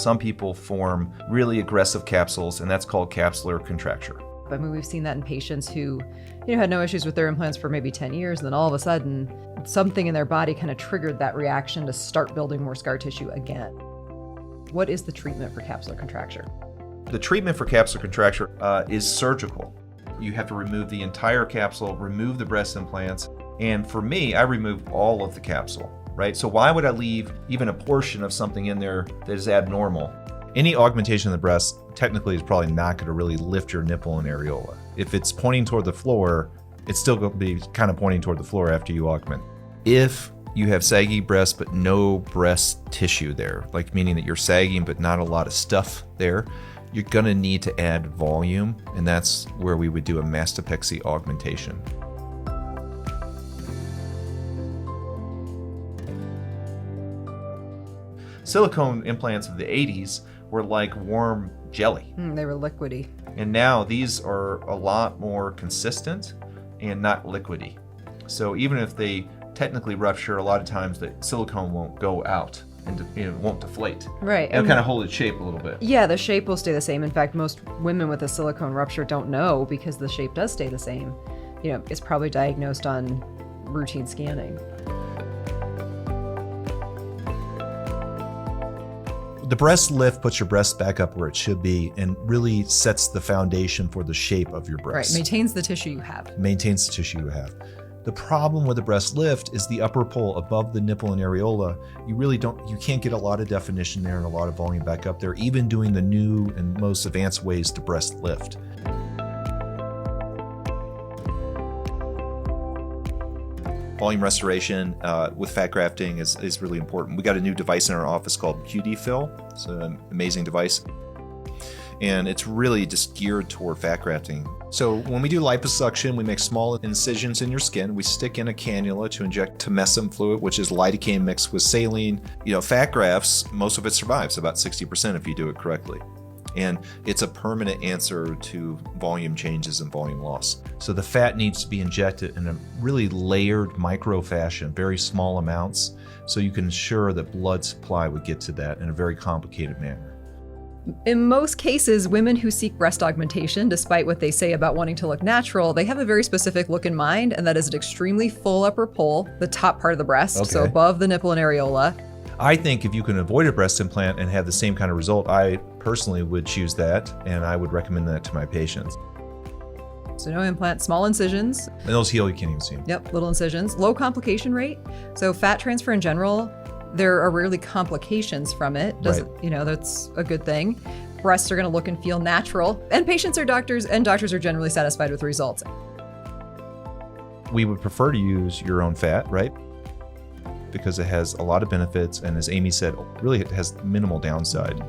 Some people form really aggressive capsules, and that's called capsular contracture. I mean, we've seen that in patients who, had no issues with their implants for maybe 10 years, and then all of a sudden, something in their body kind of triggered that reaction to start building more scar tissue again. What is the treatment for capsular contracture? The treatment for capsular contracture is surgical. You have to remove the entire capsule, remove the breast implants, and for me, I remove all of the capsule, right? So why would I leave even a portion of something in there that is abnormal? Any augmentation of the breast technically is probably not going to really lift your nipple and areola. If it's pointing toward the floor, it's still going to be kind of pointing toward the floor after you augment. If you have saggy breasts but no breast tissue there, like meaning that you're sagging but not a lot of stuff there, you're going to need to add volume, and that's where we would do a mastopexy augmentation. Silicone implants of the 80s were like warm jelly. They were liquidy. And now these are a lot more consistent and not liquidy. So even if they technically rupture, a lot of times the silicone won't go out and it won't deflate. Right. It'll kind of hold its shape a little bit. Yeah, the shape will stay the same. In fact, most women with a silicone rupture don't know because the shape does stay the same. It's probably diagnosed on routine scanning. The breast lift puts your breast back up where it should be and really sets the foundation for the shape of your breast. Right, maintains the tissue you have. Maintains the tissue you have. The problem with the breast lift is the upper pole above the nipple and areola. You can't get a lot of definition there and a lot of volume back up there, even doing the new and most advanced ways to breast lift. Volume restoration with fat grafting is really important. We got a new device in our office called Beautifill. It's an amazing device. And it's really just geared toward fat grafting. So when we do liposuction, we make small incisions in your skin. We stick in a cannula to inject tumescent fluid, which is lidocaine mixed with saline. Fat grafts, most of it survives, about 60% if you do it correctly. And it's a permanent answer to volume changes and volume loss. So the fat needs to be injected in a really layered micro fashion, very small amounts, so you can ensure that blood supply would get to that in a very complicated manner. In most cases, women who seek breast augmentation, despite what they say about wanting to look natural, they have a very specific look in mind, and that is an extremely full upper pole, the top part of the breast, so above the nipple and areola. I think if you can avoid a breast implant and have the same kind of result, I personally would choose that, and I would recommend that to my patients. So no implant, small incisions. And those heal, you can't even see them. Yep, little incisions. Low complication rate. So fat transfer in general, there are rarely complications from it. That's a good thing. Breasts are going to look and feel natural, and patients are doctors, and doctors are generally satisfied with the results. We would prefer to use your own fat, right? Because it has a lot of benefits, and as Amy said, really it has minimal downside.